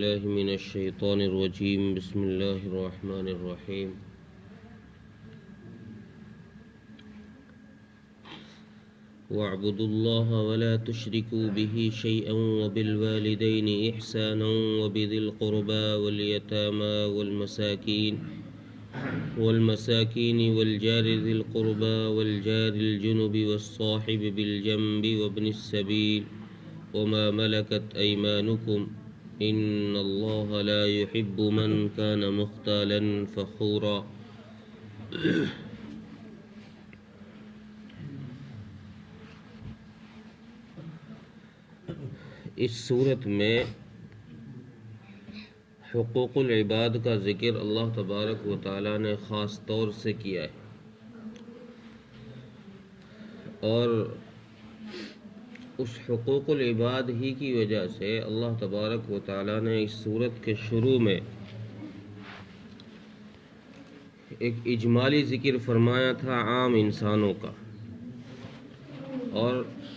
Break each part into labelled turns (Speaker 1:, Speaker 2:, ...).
Speaker 1: بالله من الشيطان الرجيم بسم الله الرحمن الرحيم واعبدوا الله ولا تشركوا به شيئا وبالوالدين إحسانا وبذي القربى واليتامى والمساكين والجار ذي القربى والجار الجنب والصاحب بالجنب وابن السبيل وما ملكت أيمانكم إن الله لا يحب من كان مختالا فخورا۔ اس صورت میں حقوق العباد کا ذکر اللہ تبارک و تعالیٰ نے خاص طور سے کیا ہے، اور اس حقوق العباد ہی کی وجہ سے اللہ تبارک و تعالیٰ نے اس صورت کے شروع میں ایک اجمالی ذکر فرمایا تھا عام انسانوں کا، اور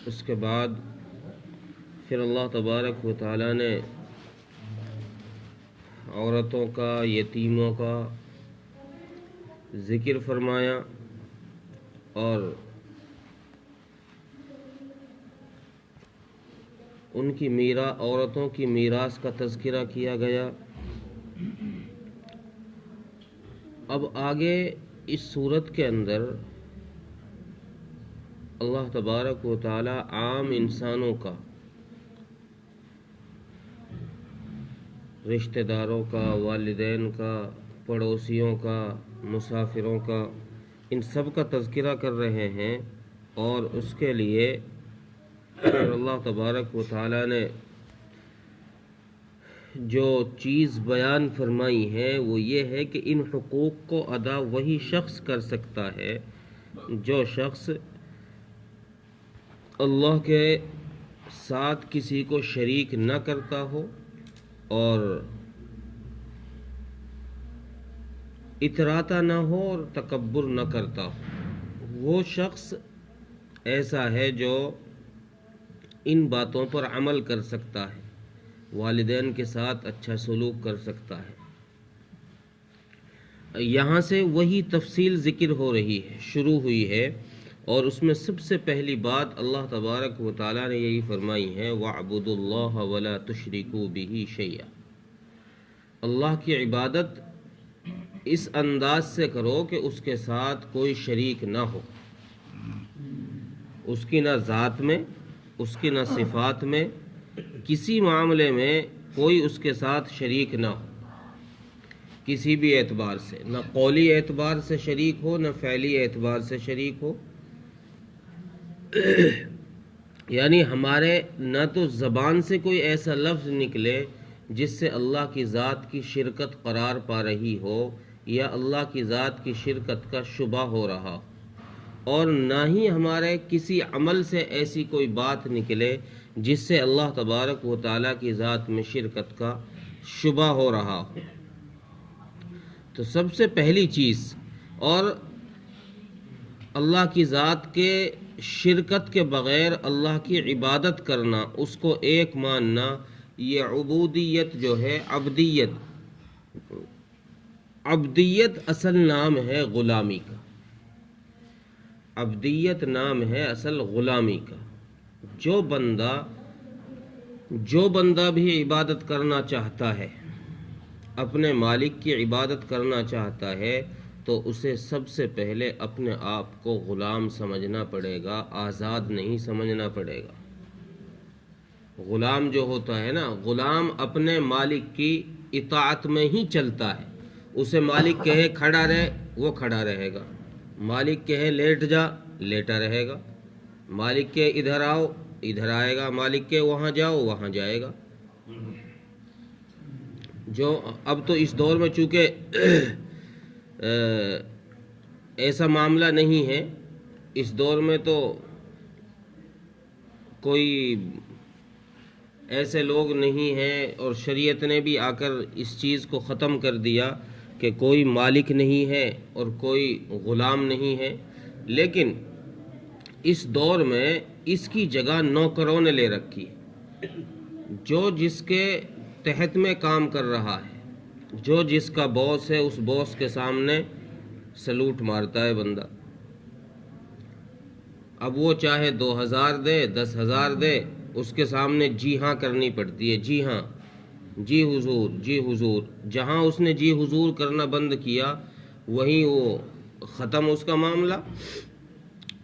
Speaker 1: اس کے بعد پھر اللہ تبارک و تعالیٰ نے عورتوں کا، یتیموں کا ذکر فرمایا، اور ان کی عورتوں کی میراث کا تذکرہ کیا گیا۔ اب آگے اس صورت کے اندر اللہ تبارک و تعالی عام انسانوں کا، رشتہ داروں کا، والدین کا، پڑوسیوں کا، مسافروں کا، ان سب کا تذکرہ کر رہے ہیں، اور اس کے لیے اللہ تبارک و تعالی نے جو چیز بیان فرمائی ہے وہ یہ ہے کہ ان حقوق کو ادا وہی شخص کر سکتا ہے جو شخص اللہ کے ساتھ کسی کو شریک نہ کرتا ہو اور اتراتا نہ ہو اور تکبر نہ کرتا ہو۔ وہ شخص ایسا ہے جو ان باتوں پر عمل کر سکتا ہے، والدین کے ساتھ اچھا سلوک کر سکتا ہے۔ یہاں سے وہی تفصیل ذکر ہو رہی ہے، شروع ہوئی ہے، اور اس میں سب سے پہلی بات اللہ تبارک و تعالیٰ نے یہی فرمائی ہے وَاعْبُدُوا اللَّهَ وَلَا تُشْرِكُوا بِهِ شَيْئًا۔ اللہ کی عبادت اس انداز سے کرو کہ اس کے ساتھ کوئی شریک نہ ہو، اس کی نہ ذات میں، اس کی نہ صفات میں، کسی معاملے میں کوئی اس کے ساتھ شریک نہ ہو، کسی بھی اعتبار سے، نہ قولی اعتبار سے شریک ہو، نہ فعلی اعتبار سے شریک ہو۔ یعنی ہمارے نہ تو زبان سے کوئی ایسا لفظ نکلے جس سے اللہ کی ذات کی شرکت قرار پا رہی ہو یا اللہ کی ذات کی شرکت کا شبہ ہو رہا ہو، اور نہ ہی ہمارے کسی عمل سے ایسی کوئی بات نکلے جس سے اللہ تبارک و تعالیٰ کی ذات میں شرکت کا شبہ ہو رہا ہو۔ تو سب سے پہلی چیز، اور اللہ کی ذات کے شرکت کے بغیر اللہ کی عبادت کرنا، اس کو ایک ماننا، یہ عبودیت جو ہے، عبدیت اصل نام ہے غلامی کا، عبدیت نام ہے اصل غلامی کا۔ جو بندہ بھی عبادت کرنا چاہتا ہے، اپنے مالک کی عبادت کرنا چاہتا ہے، تو اسے سب سے پہلے اپنے آپ کو غلام سمجھنا پڑے گا، آزاد نہیں سمجھنا پڑے گا۔ غلام جو ہوتا ہے نا، غلام اپنے مالک کی اطاعت میں ہی چلتا ہے۔ اسے مالک کہے کھڑا رہے، وہ کھڑا رہے گا، مالک کہے لیٹ جا، لیٹا رہے گا، مالک کے ادھر آؤ، ادھر آئے گا، مالک کے وہاں جاؤ، وہاں جائے گا۔ جو اب تو اس دور میں چونکہ ایسا معاملہ نہیں ہے، اس دور میں تو کوئی ایسے لوگ نہیں ہیں، اور شریعت نے بھی آ کر اس چیز کو ختم کر دیا کہ کوئی مالک نہیں ہے اور کوئی غلام نہیں ہے۔ لیکن اس دور میں اس کی جگہ نوکروں نے لے رکھی، جو جس کے تحت میں کام کر رہا ہے، جو جس کا باس ہے اس باس کے سامنے سلوٹ مارتا ہے بندہ. اب وہ چاہے 2000 دے 10,000 دے، اس کے سامنے جی ہاں کرنی پڑتی ہے. جی ہاں، جی حضور، جی حضور. جہاں اس نے جی حضور کرنا بند کیا وہیں وہ ختم اس کا معاملہ.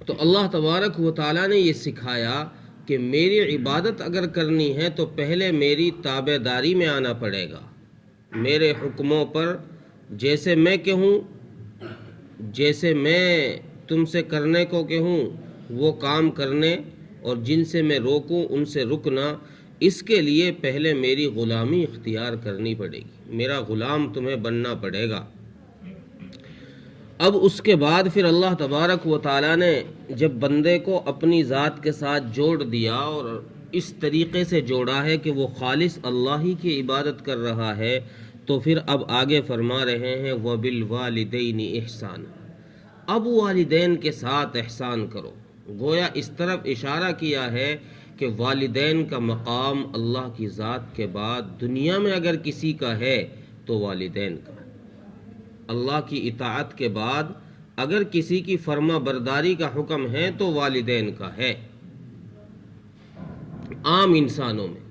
Speaker 1: تو اللہ تبارک و تعالیٰ نے یہ سکھایا کہ میری عبادت اگر کرنی ہے تو پہلے میری تابع داری میں آنا پڑے گا. میرے حکموں پر جیسے میں کہوں، جیسے میں تم سے کرنے کو کہوں وہ کام کرنے، اور جن سے میں روکوں ان سے رکنا. اس کے لیے پہلے میری غلامی اختیار کرنی پڑے گی، میرا غلام تمہیں بننا پڑے گا. اب اس کے بعد پھر اللہ تبارک و تعالیٰ نے جب بندے کو اپنی ذات کے ساتھ جوڑ دیا اور اس طریقے سے جوڑا ہے کہ وہ خالص اللہ ہی کی عبادت کر رہا ہے، تو پھر اب آگے فرما رہے ہیں وَبِالْوَالِدَيْنِ إِحْسَانًا. اب والدین کے ساتھ احسان کرو. گویا اس طرف اشارہ کیا ہے کہ والدین کا مقام اللہ کی ذات کے بعد دنیا میں اگر کسی کا ہے تو والدین کا. اللہ کی اطاعت کے بعد اگر کسی کی فرما برداری کا حکم ہے تو والدین کا ہے عام انسانوں میں.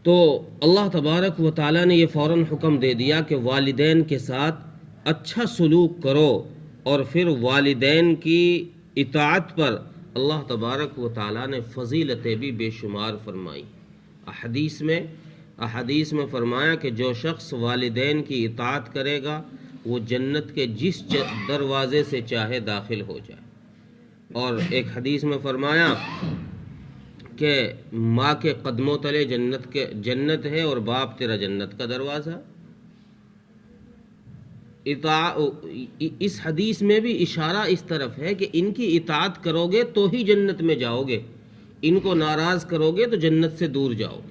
Speaker 1: تو اللہ تبارک و تعالیٰ نے یہ فوراً حکم دے دیا کہ والدین کے ساتھ اچھا سلوک کرو، اور پھر والدین کی اطاعت پر اللہ تبارک و تعالیٰ نے فضیلتیں بھی بے شمار فرمائی. احادیث میں فرمایا کہ جو شخص والدین کی اطاعت کرے گا وہ جنت کے جس دروازے سے چاہے داخل ہو جائے. اور ایک حدیث میں فرمایا کہ ماں کے قدموں تلے جنت ہے اور باپ تیرا جنت کا دروازہ. اس حدیث میں بھی اشارہ اس طرف ہے کہ ان کی اطاعت کرو گے تو ہی جنت میں جاؤ گے، ان کو ناراض کرو گے تو جنت سے دور جاؤ گے.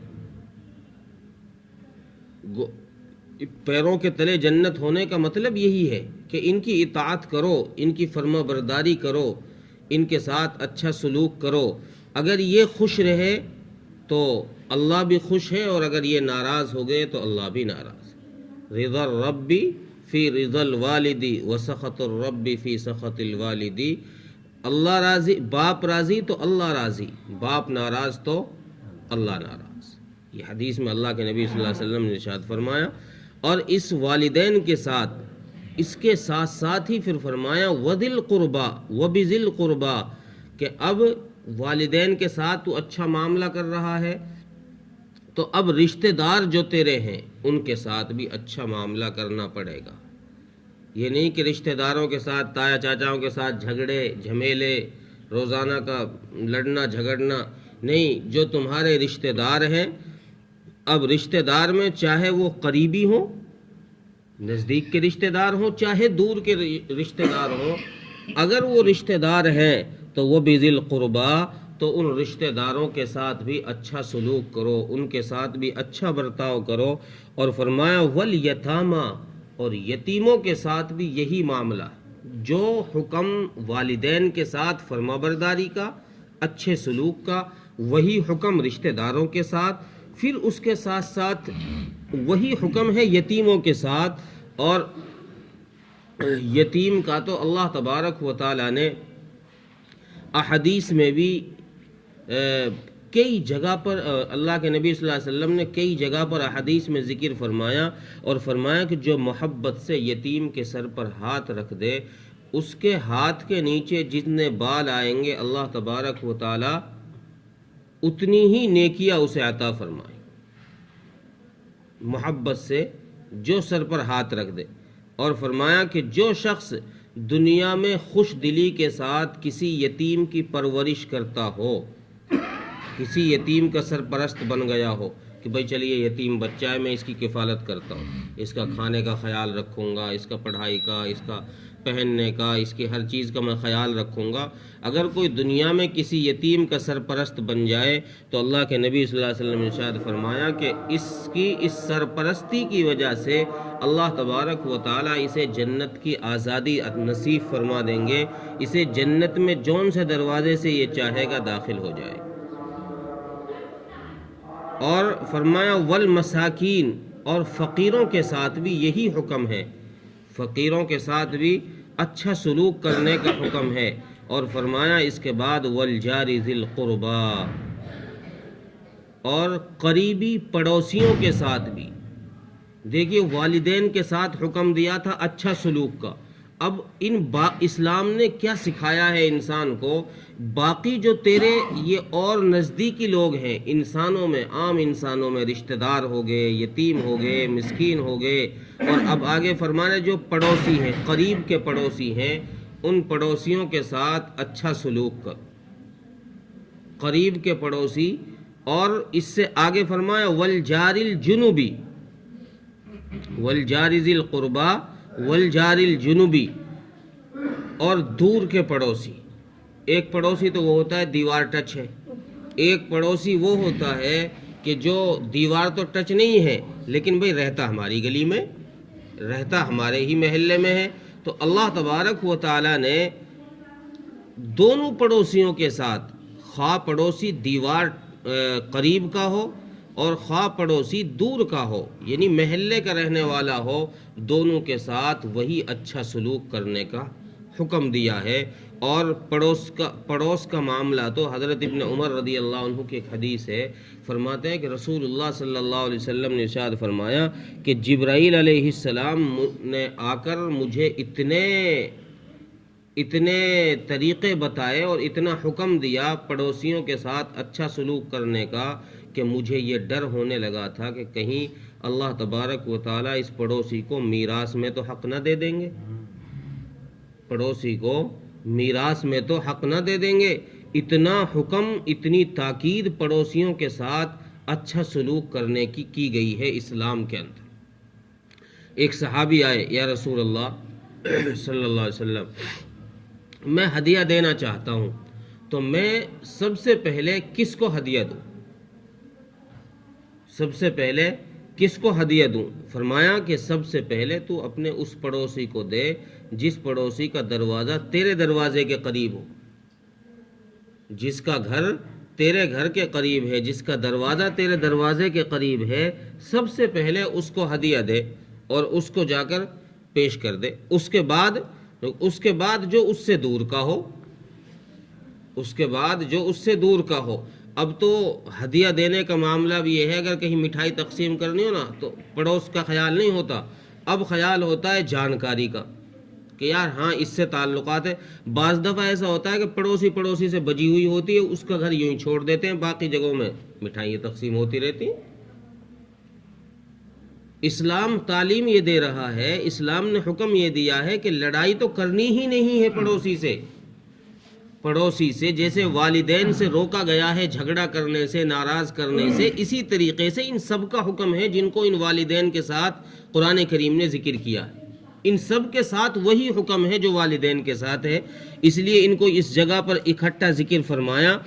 Speaker 1: پیروں کے تلے جنت ہونے کا مطلب یہی ہے کہ ان کی اطاعت کرو، ان کی فرما برداری کرو، ان کے ساتھ اچھا سلوک کرو. اگر یہ خوش رہے تو اللہ بھی خوش ہے، اور اگر یہ ناراض ہو گئے تو اللہ بھی ناراض. رضا الربی فی رضا الوالدی وسخط الربی فی سخط الوالدی. اللہ راضی، باپ راضی تو اللہ راضی، باپ ناراض تو اللہ ناراض. یہ حدیث میں اللہ کے نبی صلی اللہ علیہ وسلم نے ارشاد فرمایا. اور اس والدین کے ساتھ اس کے ساتھ ساتھ ہی پھر فرمایا وَذِي الْقُرْبَى وَبِذِي الْقُرْبَى، کہ اب والدین کے ساتھ تو اچھا معاملہ کر رہا ہے تو اب رشتہ دار جو تیرے ہیں ان کے ساتھ بھی اچھا معاملہ کرنا پڑے گا. یہ نہیں کہ رشتہ داروں کے ساتھ، تایا چاچاؤں کے ساتھ جھگڑے جھمیلے، روزانہ کا لڑنا جھگڑنا نہیں. جو تمہارے رشتہ دار ہیں، اب رشتہ دار میں چاہے وہ قریبی ہوں، نزدیک کے رشتہ دار ہوں، چاہے دور کے رشتہ دار ہوں، اگر وہ رشتہ دار ہیں تو وہ بذی القربا، تو ان رشتہ داروں کے ساتھ بھی اچھا سلوک کرو، ان کے ساتھ بھی اچھا برتاؤ کرو. اور فرمایا والیتاما، اور یتیموں کے ساتھ بھی یہی معاملہ. جو حکم والدین کے ساتھ فرما برداری کا، اچھے سلوک کا، وہی حکم رشتہ داروں کے ساتھ، پھر اس کے ساتھ ساتھ وہی حکم ہے یتیموں کے ساتھ. اور یتیم کا تو اللہ تبارک و تعالیٰ نے احادیث میں بھی کئی جگہ پر، اللہ کے نبی صلی اللہ علیہ وسلم نے کئی جگہ پر احادیث میں ذکر فرمایا، اور فرمایا کہ جو محبت سے یتیم کے سر پر ہاتھ رکھ دے، اس کے ہاتھ کے نیچے جتنے بال آئیں گے اللہ تبارک و تعالی اتنی ہی نیکیاں اسے عطا فرمائیں. محبت سے جو سر پر ہاتھ رکھ دے. اور فرمایا کہ جو شخص دنیا میں خوش دلی کے ساتھ کسی یتیم کی پرورش کرتا ہو، کسی یتیم کا سرپرست بن گیا ہو کہ بھائی چلیے یتیم بچہ ہے، میں اس کی کفالت کرتا ہوں، اس کا کھانے کا خیال رکھوں گا، اس کا پڑھائی کا، اس کا پہننے کا، اس کی ہر چیز کا میں خیال رکھوں گا. اگر کوئی دنیا میں کسی یتیم کا سرپرست بن جائے تو اللہ کے نبی صلی اللہ علیہ وسلم نے ارشاد فرمایا کہ اس سرپرستی کی وجہ سے اللہ تبارک و تعالیٰ اسے جنت کی آزادی نصیب فرما دیں گے، اسے جنت میں جون سے دروازے سے یہ چاہے گا داخل ہو جائے. اور فرمایا والمساکین، اور فقیروں کے ساتھ بھی یہی حکم ہے، فقیروں کے ساتھ بھی اچھا سلوک کرنے کا حکم ہے۔ اور فرمایا اس کے بعد والجار ذی القربا، اور قریبی پڑوسیوں کے ساتھ بھی۔ دیکھیے والدین کے ساتھ حکم دیا تھا اچھا سلوک کا، اب اسلام نے کیا سکھایا ہے انسان کو، باقی جو تیرے یہ اور نزدیکی لوگ ہیں انسانوں میں، عام انسانوں میں، رشتہ دار ہو گئے، یتیم ہو گئے، مسکین ہو گئے، اور اب آگے فرمانا جو پڑوسی ہیں، قریب کے پڑوسی ہیں، ان پڑوسیوں کے ساتھ اچھا سلوک کر، قریب کے پڑوسی۔ اور اس سے آگے فرمایا والجار الجنوبی، والجار ذی القربا والجار الجنوبی، اور دور کے پڑوسی۔ ایک پڑوسی تو وہ ہوتا ہے دیوار ٹچ ہے، ایک پڑوسی وہ ہوتا ہے کہ جو دیوار تو ٹچ نہیں ہے لیکن بھئی رہتا ہماری گلی میں، رہتا ہمارے ہی محلے میں ہے۔ تو اللہ تبارک و تعالی نے دونوں پڑوسیوں کے ساتھ، خواہ پڑوسی دیوار قریب کا ہو اور خواہ پڑوسی دور کا ہو، یعنی محلے کا رہنے والا ہو، دونوں کے ساتھ وہی اچھا سلوک کرنے کا حکم دیا ہے۔ اور پڑوس کا معاملہ تو حضرت ابن عمر رضی اللہ عنہ کی ایک حدیث ہے، فرماتے ہیں کہ رسول اللہ صلی اللہ علیہ وسلم نے ارشاد فرمایا کہ جبرائیل علیہ السلام نے آ کر مجھے اتنے طریقے بتائے اور اتنا حکم دیا پڑوسیوں کے ساتھ اچھا سلوک کرنے کا کہ مجھے یہ ڈر ہونے لگا تھا کہ کہیں اللہ تبارک و تعالیٰ اس پڑوسی کو میراث میں تو حق نہ دے دیں گے، پڑوسی کو میراث میں تو حق نہ دے دیں گے۔ اتنا حکم، اتنی تاکید پڑوسیوں کے ساتھ اچھا سلوک کرنے کی گئی ہے اسلام کے اندر۔ ایک صحابی آئے، یا رسول اللہ صلی اللہ علیہ وسلم میں ہدیہ دینا چاہتا ہوں، تو میں سب سے پہلے کس کو ہدیہ دوں؟ سب سے پہلے کس کو ہدیہ دوں؟ فرمایا کہ سب سے پہلے تو اپنے اس پڑوسی کو دے جس پڑوسی کا دروازہ تیرے دروازے کے قریب ہو، جس کا گھر تیرے گھر کے قریب ہے، جس کا دروازہ تیرے دروازے کے قریب ہے، سب سے پہلے اس کو ہدیہ دے اور اس کو جا کر پیش کر دے۔ اس کے بعد جو اس سے دور کا ہو، اس کے بعد جو اس سے دور کا ہو۔ اب تو ہدیہ دینے کا معاملہ بھی یہ ہے، اگر کہیں مٹھائی تقسیم کرنی ہو نا تو پڑوس کا خیال نہیں ہوتا، اب خیال ہوتا ہے جانکاری کا کہ یار ہاں اس سے تعلقات ہے۔ بعض دفعہ ایسا ہوتا ہے کہ پڑوسی سے بجی ہوئی ہوتی ہے، اس کا گھر یوں ہی چھوڑ دیتے ہیں، باقی جگہوں میں مٹھائیاں تقسیم ہوتی رہتی ہیں۔ اسلام تعلیم یہ دے رہا ہے، اسلام نے حکم یہ دیا ہے کہ لڑائی تو کرنی ہی نہیں ہے پڑوسی سے جیسے والدین سے روکا گیا ہے جھگڑا کرنے سے، ناراض کرنے سے، اسی طریقے سے ان سب کا حکم ہے جن کو ان والدین کے ساتھ قرآن کریم نے ذکر کیا ہے، ان سب کے ساتھ وہی حکم ہے جو والدین کے ساتھ ہے۔ اس لیے ان کو اس جگہ پر اکٹھا ذکر فرمایا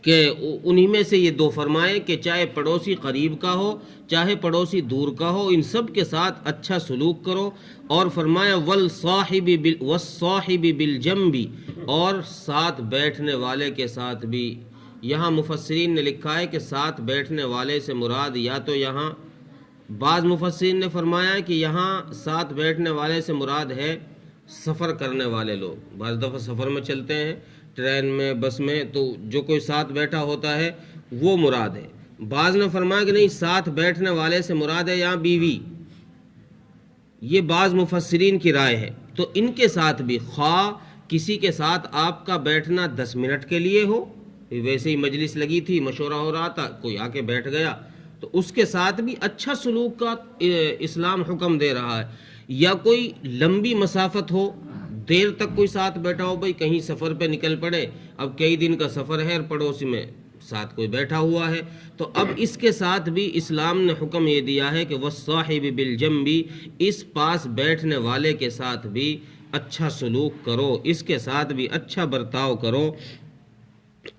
Speaker 1: کہ انہی میں سے یہ دو فرمائے کہ چاہے پڑوسی قریب کا ہو چاہے پڑوسی دور کا ہو، ان سب کے ساتھ اچھا سلوک کرو۔ اور فرمایا والصاحب بالجنب، اور ساتھ بیٹھنے والے کے ساتھ بھی۔ یہاں مفسرین نے لکھا ہے کہ ساتھ بیٹھنے والے سے مراد، یا تو یہاں بعض مفسرین نے فرمایا کہ یہاں ساتھ بیٹھنے والے سے مراد ہے سفر کرنے والے لوگ، بعض دفعہ سفر میں چلتے ہیں، ٹرین میں، بس میں، تو جو کوئی ساتھ بیٹھا ہوتا ہے وہ مراد ہے۔ بعض نے فرمایا کہ نہیں، ساتھ بیٹھنے والے سے مراد ہے یہاں بیوی، یہ بعض مفسرین کی رائے ہے۔ تو ان کے ساتھ بھی، خواہ کسی کے ساتھ آپ کا بیٹھنا 10 منٹ کے لیے ہو، ویسے ہی مجلس لگی تھی، مشورہ ہو رہا تھا، کوئی آ کے بیٹھ گیا، تو اس کے ساتھ بھی اچھا سلوک کا اسلام حکم دے رہا ہے۔ یا کوئی لمبی مسافت ہو، دیر تک کوئی ساتھ بیٹھا ہو، بھائی کہیں سفر پہ نکل پڑے، اب کئی دن کا سفر ہے اور پڑوسی میں ساتھ کوئی بیٹھا ہوا ہے، تو اب اس کے ساتھ بھی اسلام نے حکم یہ دیا ہے کہ والصاحب بالجنب، اس پاس بیٹھنے والے کے ساتھ بھی اچھا سلوک کرو، اس کے ساتھ بھی اچھا برتاؤ کرو۔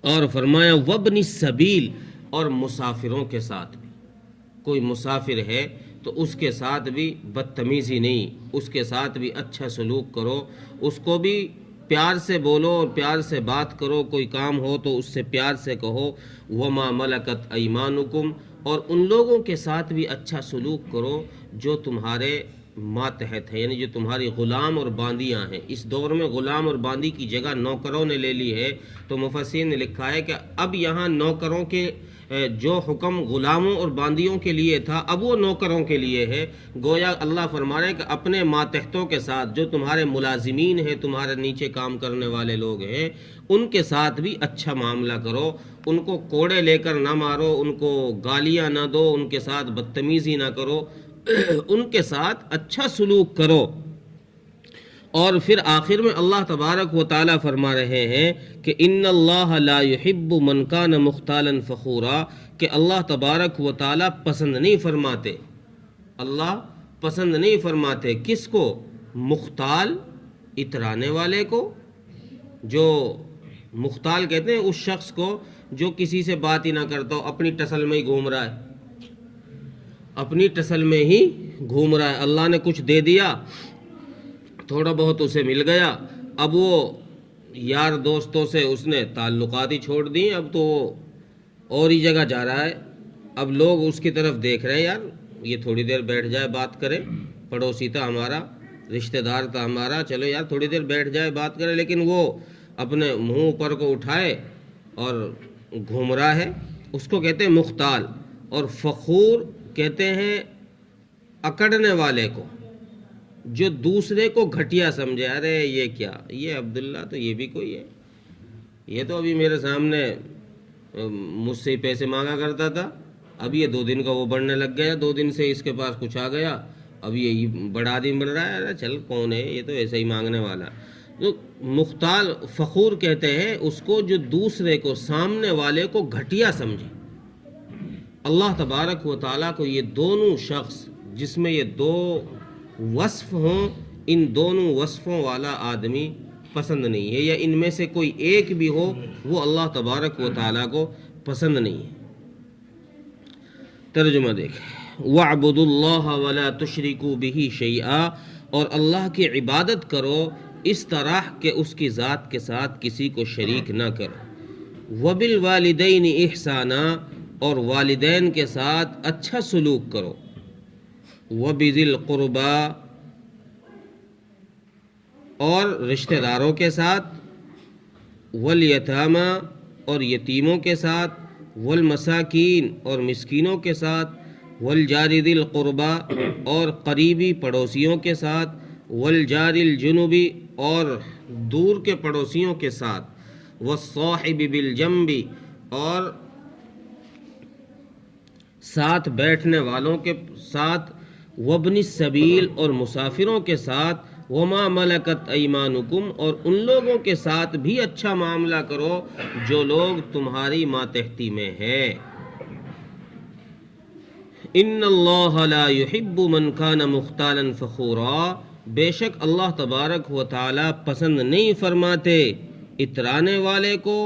Speaker 1: اور فرمایا وابن السبیل، اور مسافروں کے ساتھ بھی، کوئی مسافر ہے تو اس کے ساتھ بھی بدتمیزی نہیں، اس کے ساتھ بھی اچھا سلوک کرو، اس کو بھی پیار سے بولو اور پیار سے بات کرو، کوئی کام ہو تو اس سے پیار سے کہو۔ وما ملکت ایمانکم، اور ان لوگوں کے ساتھ بھی اچھا سلوک کرو جو تمہارے ماتحت ہیں، یعنی جو تمہاری غلام اور باندیاں ہیں۔ اس دور میں غلام اور باندی کی جگہ نوکروں نے لے لی ہے، تو مفسرین نے لکھا ہے کہ اب یہاں نوکروں کے جو حکم غلاموں اور باندیوں کے لیے تھا اب وہ نوکروں کے لیے ہے۔ گویا اللہ فرما رہے ہیں کہ اپنے ماتحتوں کے ساتھ، جو تمہارے ملازمین ہیں، تمہارے نیچے کام کرنے والے لوگ ہیں، ان کے ساتھ بھی اچھا معاملہ کرو، ان کو کوڑے لے کر نہ مارو، ان کو گالیاں نہ دو، ان کے ساتھ بدتمیزی نہ کرو، ان کے ساتھ اچھا سلوک کرو۔ اور پھر آخر میں اللہ تبارک و تعالیٰ فرما رہے ہیں کہ ان اللہ لا يحب من کان مختالا فخورا، کہ اللہ تبارک و تعالیٰ پسند نہیں فرماتے، اللہ پسند نہیں فرماتے کس کو؟ مختال، اترانے والے کو۔ جو مختال کہتے ہیں اس شخص کو جو کسی سے بات ہی نہ کرتا ہو، اپنی ٹسل میں ہی گھوم رہا ہے، اپنی ٹسل میں ہی گھوم رہا ہے۔ اللہ نے کچھ دے دیا، تھوڑا بہت اسے مل گیا، اب وہ یار دوستوں سے اس نے تعلقات ہی چھوڑ دی، اب تو وہ اور ہی جگہ جا رہا ہے۔ اب لوگ اس کی طرف دیکھ رہے ہیں، یار یہ تھوڑی دیر بیٹھ جائے بات کرے، پڑوسی تھا ہمارا، رشتہ دار تھا ہمارا، چلو یار تھوڑی دیر بیٹھ جائے بات کرے، لیکن وہ اپنے منہ اوپر کو اٹھائے اور گھوم رہا ہے، اس کو کہتے ہیں مختال۔ اور فخور کہتے ہیں اکڑنے والے کو، جو دوسرے کو گھٹیا سمجھے، ارے یہ کیا، یہ عبداللہ تو یہ بھی کوئی ہے، یہ تو ابھی میرے سامنے مجھ سے پیسے مانگا کرتا تھا، اب یہ 2 دن کا وہ بڑھنے لگ گیا، 2 دن سے اس کے پاس کچھ آ گیا، اب یہ بڑا آدمی بن رہا ہے، ارے چل کون ہے یہ، تو ایسے ہی مانگنے والا۔ تو مختال، فخور کہتے ہیں اس کو جو دوسرے کو، سامنے والے کو گھٹیا سمجھے۔ اللہ تبارک و تعالیٰ کو یہ دونوں شخص جس میں یہ 2 وصف ہوں، ان دونوں وصفوں والا آدمی پسند نہیں ہے، یا ان میں سے کوئی ایک بھی ہو وہ اللہ تبارک و تعالیٰ کو پسند نہیں ہے۔ ترجمہ دیکھیں، وَاعْبُدُوا اللَّهَ وَلَا تُشْرِكُوا بِهِ شَيْئًا، اور اللہ کی عبادت کرو اس طرح کہ اس کی ذات کے ساتھ کسی کو شریک نہ کرو۔ وَبِالْوَالِدَيْنِ إِحْسَانًا، اور والدین کے ساتھ اچھا سلوک کرو۔ وَبِذِي الْقُرْبَى، اور رشتہ داروں کے ساتھ۔ وَالْيَتَامَى، اور یتیموں کے ساتھ۔ وَالْمَسَاكِينَ، اور مسکینوں کے ساتھ۔ وَالْجَارِ ذِي الْقُرْبَى، اور قریبی پڑوسیوں کے ساتھ۔ وَالْجَارِ الْجُنُبِ، اور دور کے پڑوسیوں کے ساتھ۔ وَالصَّاحِبِ بِالْجَنبِ، اور ساتھ بیٹھنے والوں کے ساتھ۔ وابن السبیل، اور مسافروں کے ساتھ۔ وما ملکت ایمانکم، اور ان لوگوں کے ساتھ بھی اچھا معاملہ کرو جو لوگ تمہاری ماتحتی میں ہے۔ ان اللہ لا يحب من کان مختالا فخورا، بے شک اللہ تبارک و تعالی پسند نہیں فرماتے اترانے والے کو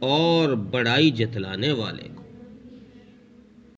Speaker 1: اور بڑائی جتلانے والے کو۔